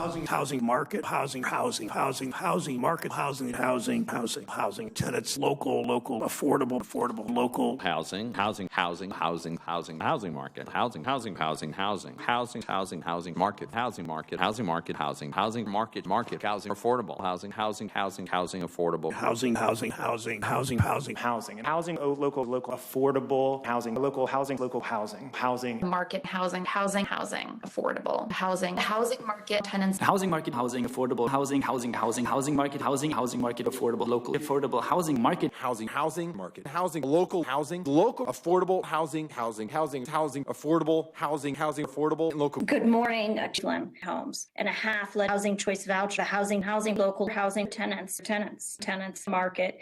housing market, housing market, housing, tenants, local, affordable, local, housing market, housing market, housing market, affordable, housing, affordable, housing, local, affordable, housing, local housing, market, housing, affordable, housing market, tenants, housing market, housing, affordable, housing market, housing market, affordable, local, affordable, housing market, housing market, housing, local, affordable, housing, affordable, housing, affordable, and local. Good morning, homes and a half housing choice voucher, housing, local housing, tenants, market,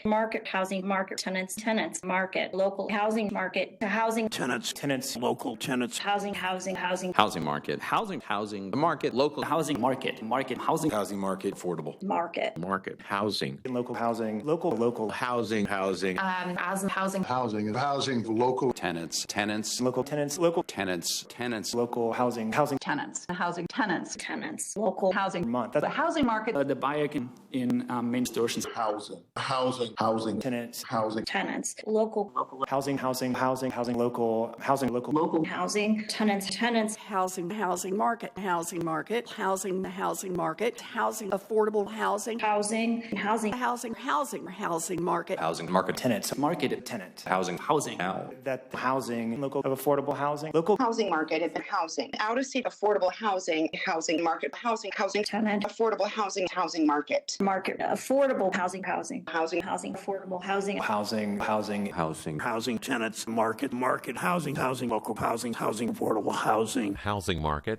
housing market, tenants, market, local housing market, housing, tenants, local, tenants, housing market, housing, the market, local, housing market, housing market, affordable, market, housing, local housing, local housing, local tenants, local tenants, local housing, tenants, local housing month. That's the housing market, the buyer in main stores, housing, tenants, tenants, local housing, local housing, tenants, housing market, housing affordable housing market, tenants, market, tenant, housing, that housing, local affordable housing, local housing market is housing, out of state affordable housing market, housing, tenant, affordable housing market, affordable housing, affordable housing, tenants, market, housing, local housing, affordable housing market,